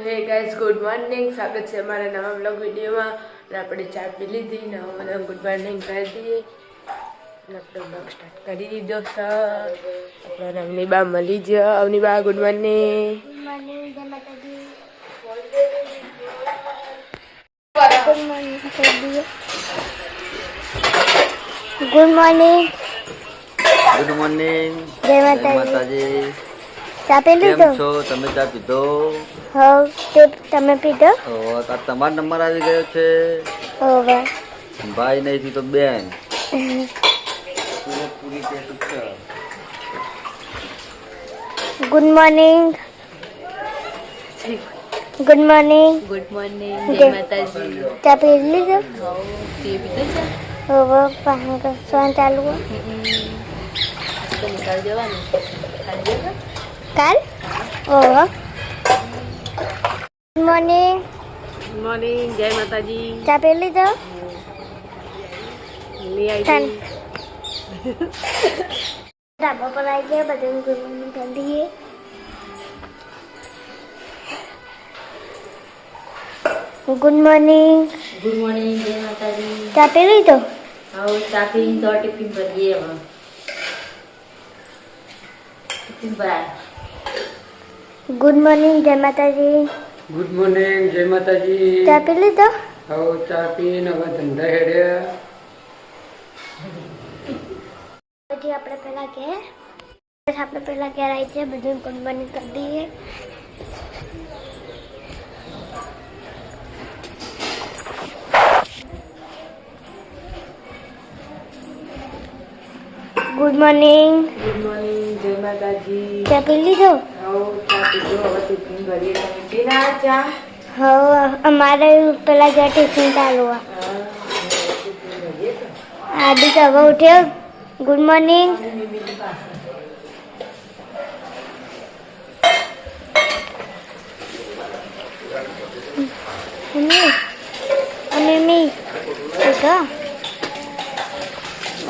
હે guys, good morning. સ્વાગત છે અમારા નવા બ્લોગ વિડીયોમાં. અને આપણે ચા પી લીધી ને હવે ગુડ મોર્નિંગ કરી દઈએ અને આપણો બ્લોગ સ્ટાર્ટ કરી દીધો સર. આપણે અમની બા મળી જ. અમની બા ગુડ મોર્નિંગ. ગુડ મોર્નિંગ જય માતાજી. ગુડ મોર્નિંગ ગુડ મોર્નિંગ જય જય માતાજી. માતાજી. ચા પી કેમ લીધો? છો તમે? ચા પીધો? હવ તમે પીધો? આ તમારો નંબર આવી ગયો છે. હવે ભાઈ નહીં તો બેન. Good morning. Good morning. Good morning. જય માતાજી. ચા પી લીધો? તે પીધો છે? હવે પાણી કસવાનું ચાલુ હોય. તો નિકાલ જવાનું. કાલ? ઓહો. Good morning. Good morning. જય માતાજી. ચા પી લીધો? લઈ આવી. ધાબા પર આવી ગયા, બધાને ગુડ મોર્નિંગ કરી દઈએ. Good morning. Good morning. જય માતાજી. ચા પી લીધો? હવે ચા પીને તો ટિફિન ભરીએ. હવે ટિફિન ભરાય. ગુડ મોર્નિંગ જય માતાજી. ગુડ મોર્નિંગ જય માતાજી. ચા પી લીધો? હવે ચા પીને હવે ધંધા હેડ્યા. પછી આપણે પહેલા ઘેર આવી છે, બધું ગુડ મોર્નિંગ કરી દઈએ. Good morning. Good morning. જય માતાજી. ચા પી લીધો? હવે ચા પીધો. હવે ટિફિન ભરીએ. તમે પીના ચા? હવે અમારે પેલા ઘેર ટિફિન ચાલુ હોય. આદિ તો હવે ઉઠ્યો. Good morning. મમ્મી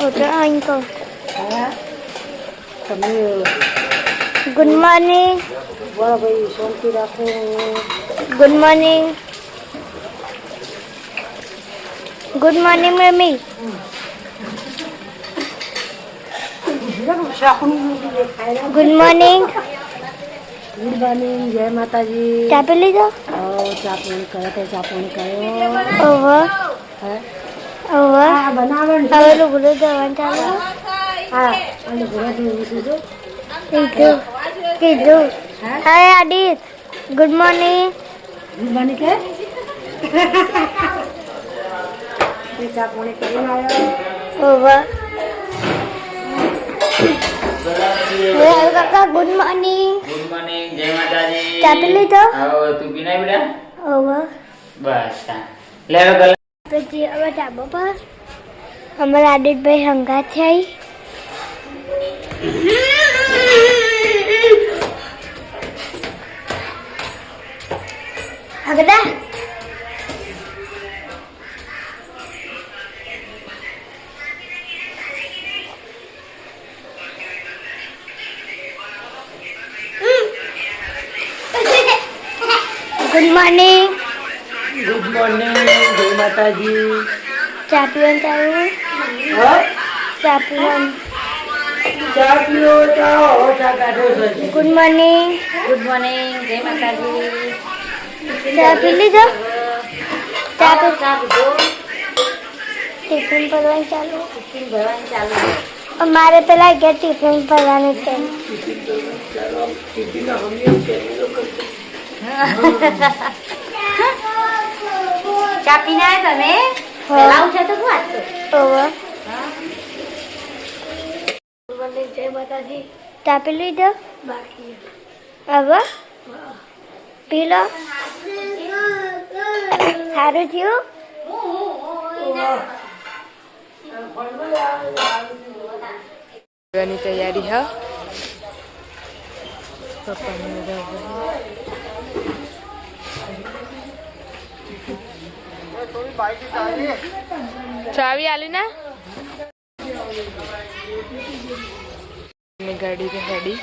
ઉઠો અંકો. તમે ગુડ મોર્નિંગ. વાહ ભાઈ, શાંતિ રાખો. Good morning. Good morning mummy. Good morning. Good morning. જય માતાજી. ચા પી લીધો? ચા પાણી કર્યો તો ચા પાણી કર્યો. ઓહો હે ઓહો. બનાવે હવે લુગડું ધોવાનું ચાલુ. હા અને ઘરે જોયું કીધું. Hi Aadit. Good morning. Good morning કે ચા પાણી કરીને આવ્યો. ઓહો. કાકા ગુડ મોર્નિંગ. ગુડ મોર્નિંગ જય માતાજી. ચા પી લીધો? આવો તું પીનાય બેટા? ઓહો. બસ લે હવે પછી હવે ધાબા પર અમારા આદિતભાઈ હંગાત છે. આગળ ગુડ મોર્નિંગ. Good morning. જય માતાજી. ચા પીવાનું ચાલુ. હા ચા પીવાનું. ચા પીઓ. ચા કાઢો છે. Good morning. Good morning. જય માતાજી. ચા પી લીધો? ચા પી ચા પીધો. ટિફિન ભરવાનું ચાલુ. ટિફિન ભરવાનું ચાલુ. અમારે પેલા ઘેર ટિફિન ભરવાનું છે. ચા પીને આવ્યા તમે? હા. છે તો શું વાંચતો? ઓહો. જય માતાજી. ચા પી લીધો? બાકી. હવે પી લો. સારું થયું? ની તૈયારી હા. પપ્પાની ચાવી આલી ના ગાડી કે ગાડી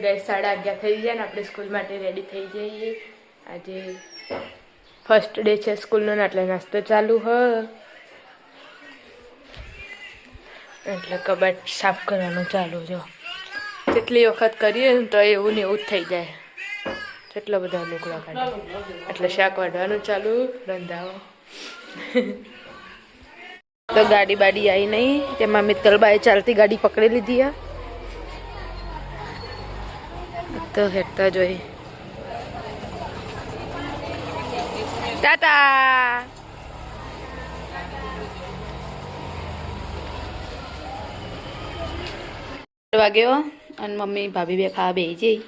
ગાઈસ 11:30 થઈ જાય ને આપણે સ્કૂલ માટે રેડી થઈ જઈએ. આજે ફર્સ્ટ ડે છે સ્કૂલનો ને એટલે નાસ્તો ચાલુ હ એટલે કબાટ સાફ કરવાનું ચાલુ જો જેટલી વખત કરીએ ને તો એવું ને એવું જ થઈ જાય એટલા બધા લુગડા કાઢે એટલે શાક વાઢવાનું ચાલુ રંધાવો તો ગાડી બાડી આવી નહીં તેમાં મિત્તલબાએ ચાલતી ગાડી પકડી લીધી આ તો હેઠતા જોઈ ટાટા વાગ્યો અને મમ્મી ભાભી બે ખાવા બેસી જઈ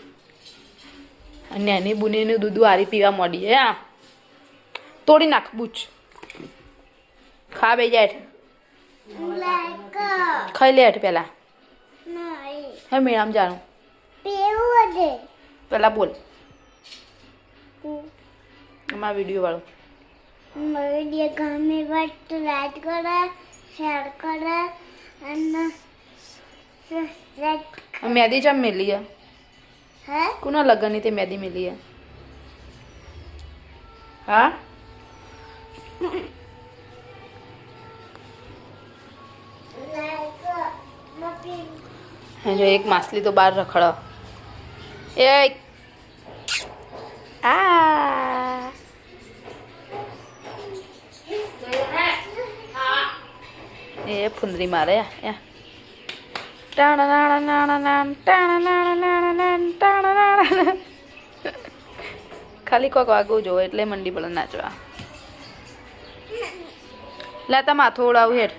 અને એની બુનીનું દૂધ વારી પીવા મળી હે તોડી નાખ બૂચ ખા બે જાય ખાઈ લે હેઠ પેલા હે મેળામ જાણું પેલા બોલ અમારા વિડીયો વાળો વિડીયો ગમે વાત તો લાઈક કરો શેર કરો અને સબસ્ક્રાઇબ મેદી ચમ મેલી હે કોના લગનની તે મેદી મેલી હા જો એક માછલી તો બહાર રખડો એ આ એ ફુંદરી મારે ખાલી કોક વાગવું જોવે એટલે મંડી પડે નાચવા લેતા માથું ઉડાવું હેઠ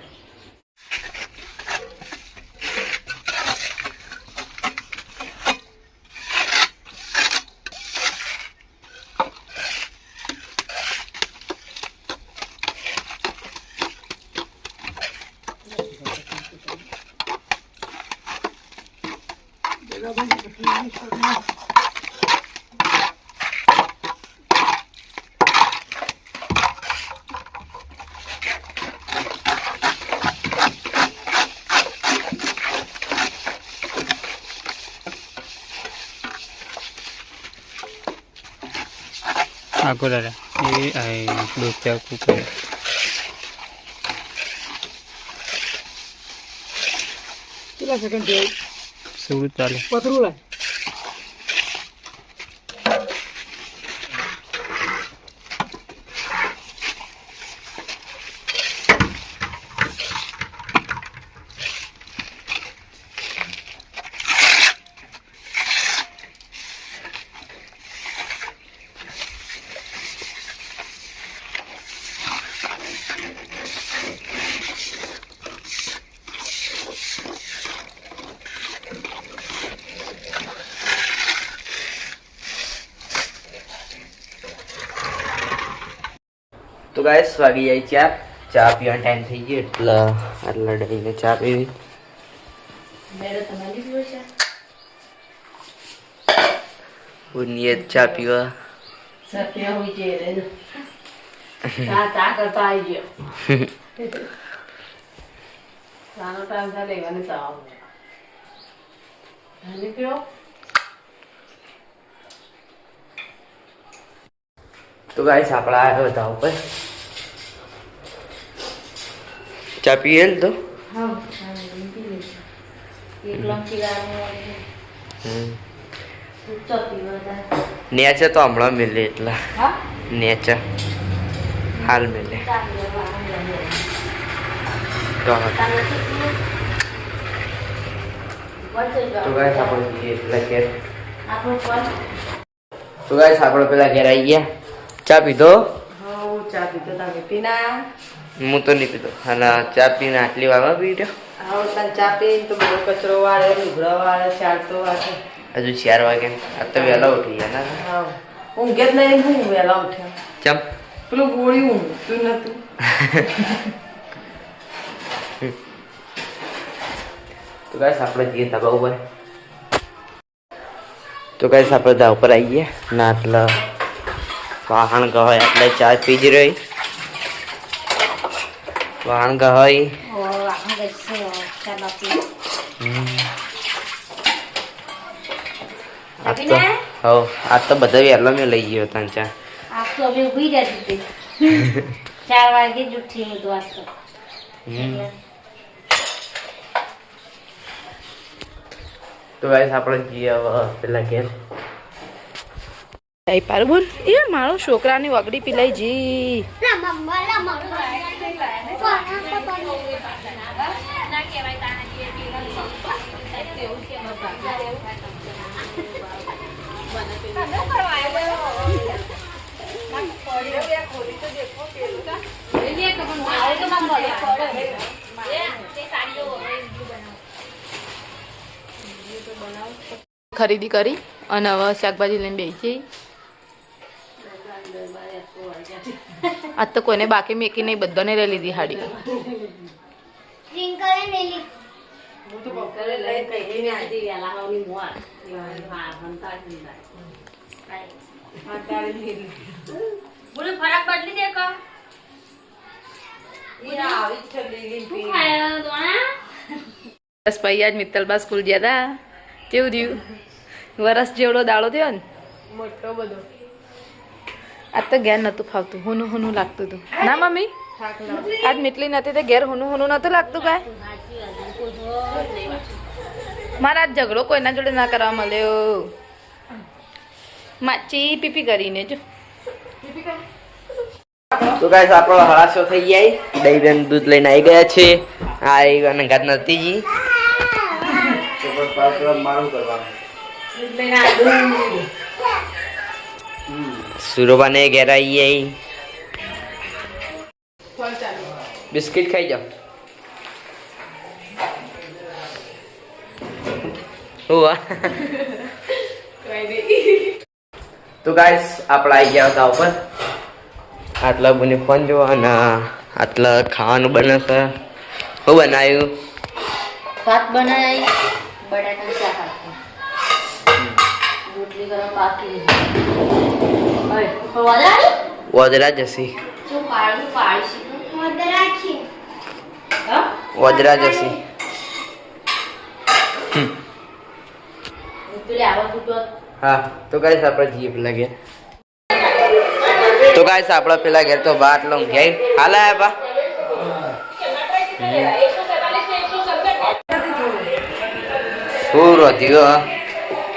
Aku dah. Ini ai dosa aku kan. કેટલા સેકન્ડ થયા? 47. પતરું લાય. તો ગાઈસ વાગી જાય ચા પીવાનો ટાઈમ થઈ ગયો એટલે આટલા ડાઈને ચા પીવી ઉનિયત ચા પીવા ચા કરતા આવી ગયો ચાનો ટાઈમ થાય લેવાની ચા પીવો તો ગાઈસ આપણા આવ્યો હતા ઉપર ચા પીએ ને તો નેચા તો હમણાં મિલે એટલા નેચા હાલ મિલે તો ગાઈસ આપણે એટલા ઘેર તો ગાઈસ આપણે પેલા ઘેર આવી ગયા ચા પીધો ચા પીતો તમે પીના હું તો નહીં પીતો અને ચા પીને આટલી વાર પી ચા પીને તો બધો કચરો વાળે લુગડા વાળે ચાલતો વાળે હજુ 4 વાગે આ તો વહેલા ઉઠી ગયા ના ઊંઘે જ નહીં હું વહેલા ઉઠ્યા ચમ પેલું ગોળી ઊંઘતું નતું તો ગાઈસ આપણે જઈએ ધાબા ઉપર તો ગાઈસ આપણે ધાબા ઉપર આવી ગયા ના એટલે વાહન ગવાય એટલે ચા પી જ રહી વાહન ગવાય આજ તો આજ તો બધા વહેલા મેં લઈ ગયો ત્રણ ચાર. આજ તો અમે ઊભી રહેતી હતી 4 વાગે જ ઉઠી હું તો આજ તો. તો ગાઈસ આપણે જઈએ હવે પેલા ઘેર. પારું બોલ એ મારો છોકરાની વગડી પીલાઈ જી. ખરીદી કરી અને હવે શાકભાજી લઈને બેસી. આજ તો કોઈને બાકી મેકી નહીં, બધાને લઈ લીધી હાડી. બસ ભાઈ આજ મિત્તલબા સ્કૂલ ગયા હતા. કેવું થયું? વરસ જેવડો દાડો થયો ને, મોટો બધો. આજ તો ઘેર નતું ફાવતું, હુનું હુનું લાગતું હતું. ના મમ્મી આજ મીટલી નથી તે ઘેર હુનું હુનું નતું લાગતું કાંઈ. મારા આજ ઝઘડો કોઈના જોડે ના કરવા મળ્યો. માચી પીપી કરીને જો. તો ગાઈસ આપણો હળાશો થઈ જાય. દહીં બેન દૂધ લઈને આવી ગયા છે. આ અને ગાત નથી જી મારું કરવાનું. સુરોબાને ઘેર આવી ગઈ. બિસ્કિટ ખાઈ જાઓ. તો ગાઈસ આપણે આવી ગયા હતા ઉપર. આટલા બને ફોન જોવા અને આટલા ખાવાનું બને છે. શું બનાવ્યું? ભાત બનાવી, બટાકાનું શાક આપ્યું, રોટલી કરવા બાકી. વદરા જસી. શું પાડું પાડીશું? વદરા છે. વદરા જસી. હા તો ગાઈસ આપણે જઈએ પેલા ઘેર. તો ગાઈસ આપણે પેલા ઘેર તો બાર લઉં ઘેર હાલ આયા બા. શું રોધ્યો?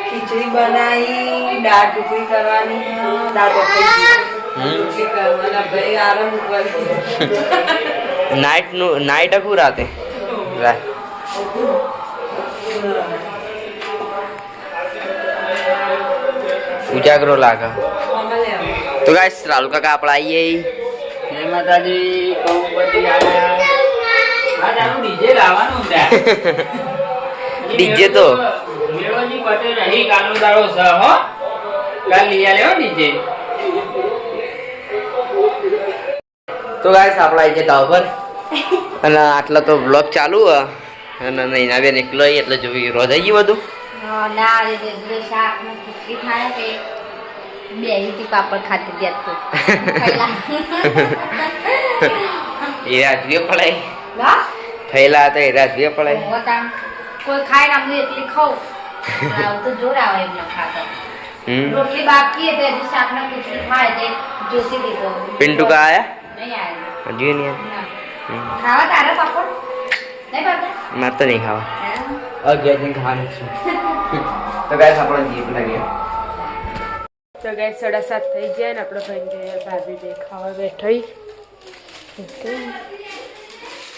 ખીચડી બનાવી, દાળ ઢોકળી કરવાની, દાળ ઢોકળી કરવાના ભાઈ આરામ કરવાની. નાઈટ અખું રાતે ઉજાગરો લાગે. તો ગાઈસ રાહુલ કાકા આપણે આવીએ. જય માતાજી. ડીજે લાવવાનું ડીજે તો મેળોજી પટેલ રહી કાનો દાડો છે હો. કાલ લઈ આલ્યો ડીજે. તો ગાઈસ આપણે આવી જતા ઉપર અને આટલા તો બ્લોગ ચાલુ અને નૈના બેન એકલો એટલે જોઈ રોજાઈ ગયું બધું. દાળ શાક ને ખીચડી ખાય કે બે પાપડ ખાતી ત્યાં તો એ રાજવીએ પડાય થયેલા હતા. એ રાજવીએ પડાય કોઈ ખાય ને અમને એટલી ખાવ તો જોર આવે એમને ખાતા. રોટલી બાકી હતી હજી શાક ને ખીચડી ખાય તે જોતી દીધો. પિન્ટુ કા આયા? નહીં આવ્યો. હજી નહીં ખાવા તારે પાપડ નહીં પાપડ મારે તો નહીં ખાવા. અગિયાર ખાવાનું છે. તો ગાઈસ આપણે જીપ લાગીએ. તો ગાઈસ 7:30 થઈ જાય ને આપણો ભાઈ ભાભી બે ખાવા બેઠી.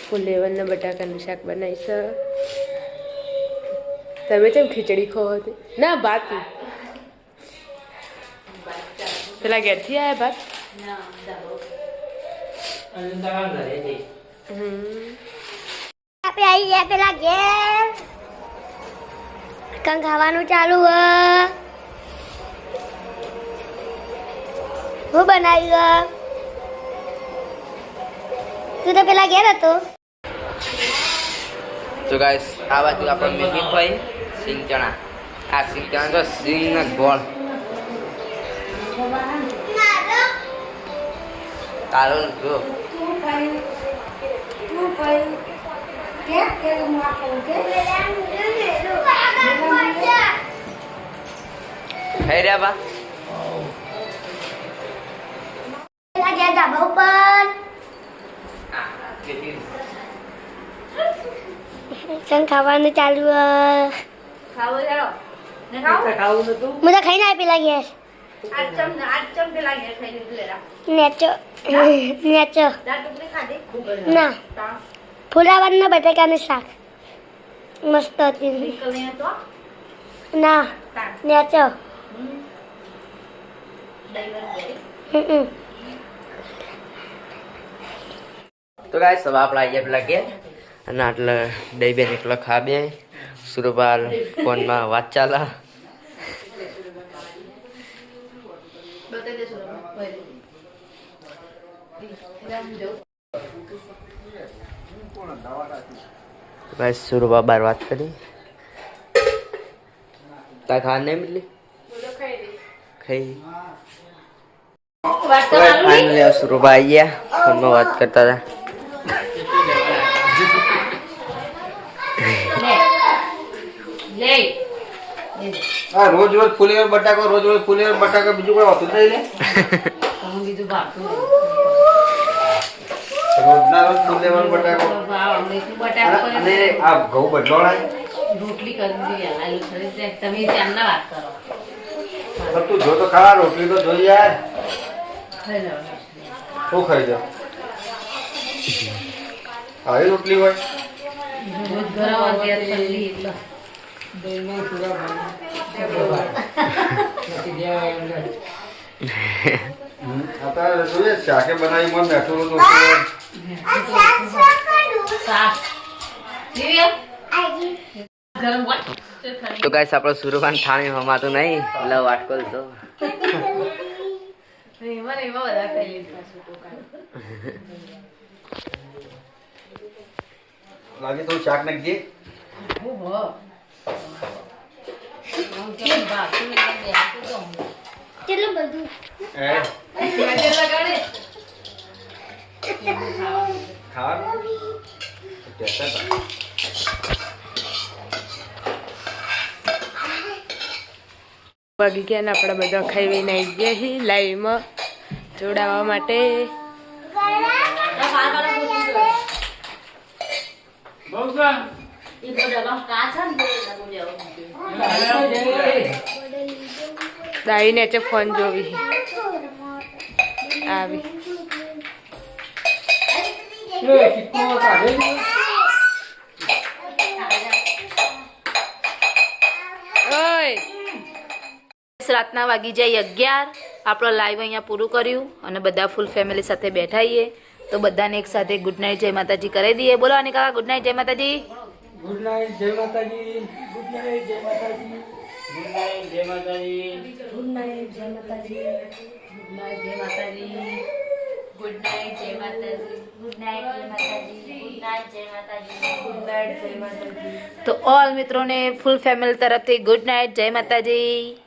ફુલેવરના બટાકાનું શાક બનાવીશ. તમે કેમ ખીચડી ખાવો હતી? ના ભાત પેલા ઘેરથી આવ્યા ભાત. આપણે આવી ગયા પેલા ઘેર. કંઈ ખાવાનું ચાલુ હું બનાવ્યું? તું તો પેલા ઘેર હતો. તો ગાઈસ આ બાજુ આપણે મેગી ખાઈ સિંગ ચણા. આ સિંગ ચણા તો સિંગ ના ગોળ તારો જો ખાઈ રહ્યા બા લાગ્યા ધાબા ઉપર સંગ ખાવાનું ચાલુ ખાવો ચાલો ને ખાઓ હું તો ખાઈને આપી લાગ્યા આજ ચમ પેલા ઘેર ખાઈ લીધું લેરા નેચો નેચો દાળ ટુકડી ખાધી ના તા ફુલાવરના બટાકાનું શાક મસ્ત હતી નિકલ નહીં તો ના તા નેચો ડ્રાઈવર ગઈ તો ગાઈસ હવે આપણે આવીએ પેલા ઘેર અને આટલે દહીં બેન એકલો ખાબે સુરપાલ ફોનમાં વાત ચાલે બતાઈ દે સુરમ ગાઈસ સુરપા બાર વાત કરી તા ખા નહીં મિલી ખાઈ ફાઇનલી સુરપા આવી ગયા ફોનમાં વાત કરતા હતા લે આ રોજ રોજ ફુલેવર બટાકો રોજ રોજ ફુલેવર બટાકો બીજું કોઈ હોતું નહીં લે હું બીજું ભાગતું રોજના રોજ ફુલેવર બટાકો બટાકો અને આ ઘઉં બદલોણાય રોટલી કરી દીધી આલુ ખરી જાય તમે ત્યારના વાત કરો પણ તું જો તો ખરા રોટલી તો જોઈ યાર ખાઈ લો શું ખાઈ જાવ આવી રોટલી હોય રોજ ગરમ અત્યારે ઠંડી એટલે અત્યારે જોઈએ શાકે બનાવી મન બેઠો તો સાસ જીવ્યા ગરમ વાત તો ગાઈસ આપણો સુરપાન થાણી હમાતું નહીં એટલે વાટકોલ તો એમાં બધા ખાઈ લીધા છૂટું લાગે તો શાક નાખજે ઓહો હું કેમ ભાગતું એટલે બેસતું તો હું કેટલું બધું એ આજે લગાડે ખાવાનું ટેસ્ટ વાગી ગયા ને આપણે બધા ખાઈને આવી ગયા છીએ લાઈવમાં જોડાવા માટે દાઈને છે ફોન જોવી આવી ઓય રાતના વાગી જાય 11 આપણો લાઈવ અહીંયા પૂરું કર્યું અને બધા ફૂલ ફેમિલી સાથે બેઠા છીએ તો બધાને એક સાથે ગુડ નાઇટ જય માતાજી કરી દઈએ બોલો અને કાકા ગુડ નાઇટ જય માતાજી ગુડ નાઇટ જય માતાજી ગુડ નાઇટ જય માતાજી ગુડ નાઇટ જય માતાજી ગુડ નાઇટ જય માતાજી ગુડ નાઇટ જય માતાજી ગુડ નાઇટ જય માતાજી ગુડ નાઇટ જય માતાજી ગુડ નાઇટ જય માતાજી તો ઓલ મિત્રોને ફૂલ ફેમિલી તરફથી ગુડ નાઇટ જય માતાજી